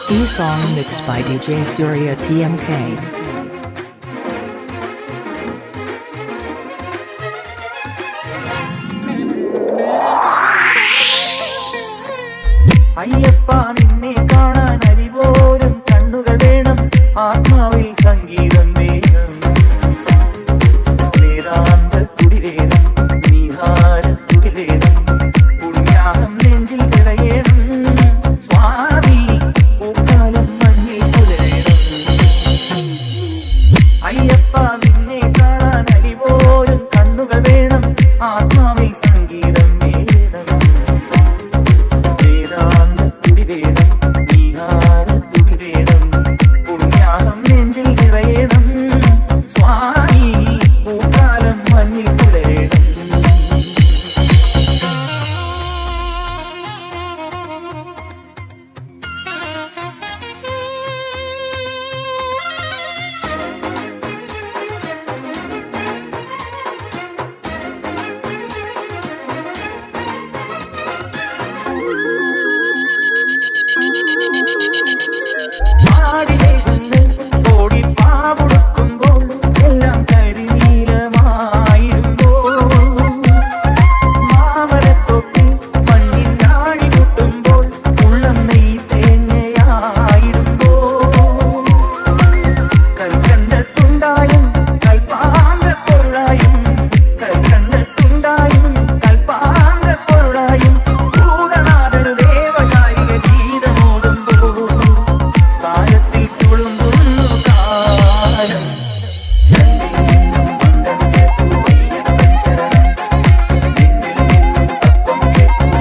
E-song mixed by DJ Surya TMK. അയ്യപ്പാ നിന്നെ കാണാൻ അരിപോലും കണ്ണുകൾ വേണം, ആത്മാവിൽ സംഗീതം വേണം, വേദാന്ത തുടി വേണം, നീഹാര തുടി വേണം, പുണ്യാഹം നെഞ്ചിൽ നിറയണം, സ്വാമി പൂക്കാലം മഞ്ഞിൽ പുലരണം. അയ്യപ്പാ നിന്നെ കാണാൻ അരിപോലും കണ്ണുകൾ വേണം, ആത്മാവിൽ സംഗീതം വേണം,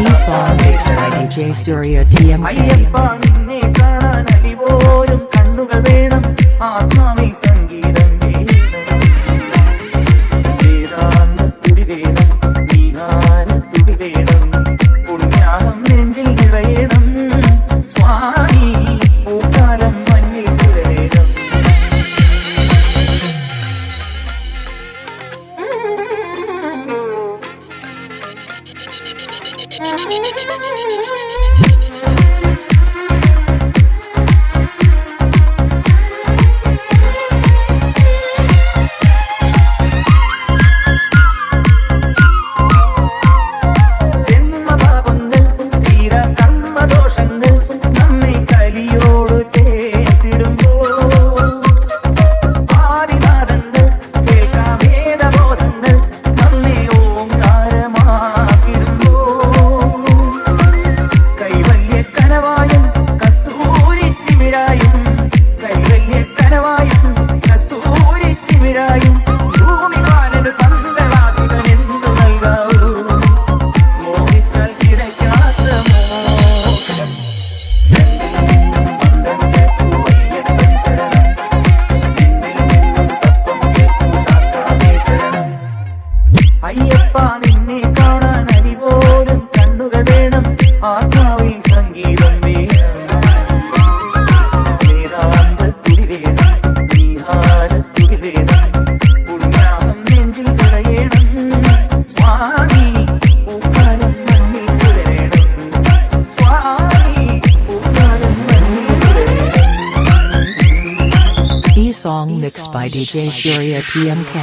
E-song mixed by DJ Surya TMK. അയ്യപ്പാ നിന്നെ കാണാൻ അരിപോലും കണ്ണുകൾ വേണം, ആത്മാവിൽ സംഗീതം വേണം, വേദാന്ത തുടി വേണം, നീഹാര തുടി വേണം, പുണ്യാഹം നെഞ്ചിൽ നിറയണം, സ്വാമി പൂക്കാലം മഞ്ഞിൽ പുലരണം. അയ്യപ്പാ നിന്നെ കാണാൻ അരിപോലും കണ്ണുകൾ വേണം, ആത്മാവിൽ സംഗീതം വേണം, വേദാന്ത തുടി വേണം, നീഹാര തുടി വേണം, പുണ്യാഹം നെഞ്ചിൽ നിറയണം, സ്വാമി പൂക്കാലം മഞ്ഞിൽ പുലരണം, സ്വാമി പൂക്കാലം മഞ്ഞിൽ പുലരണം. E-song mixed by DJ Surya TMK.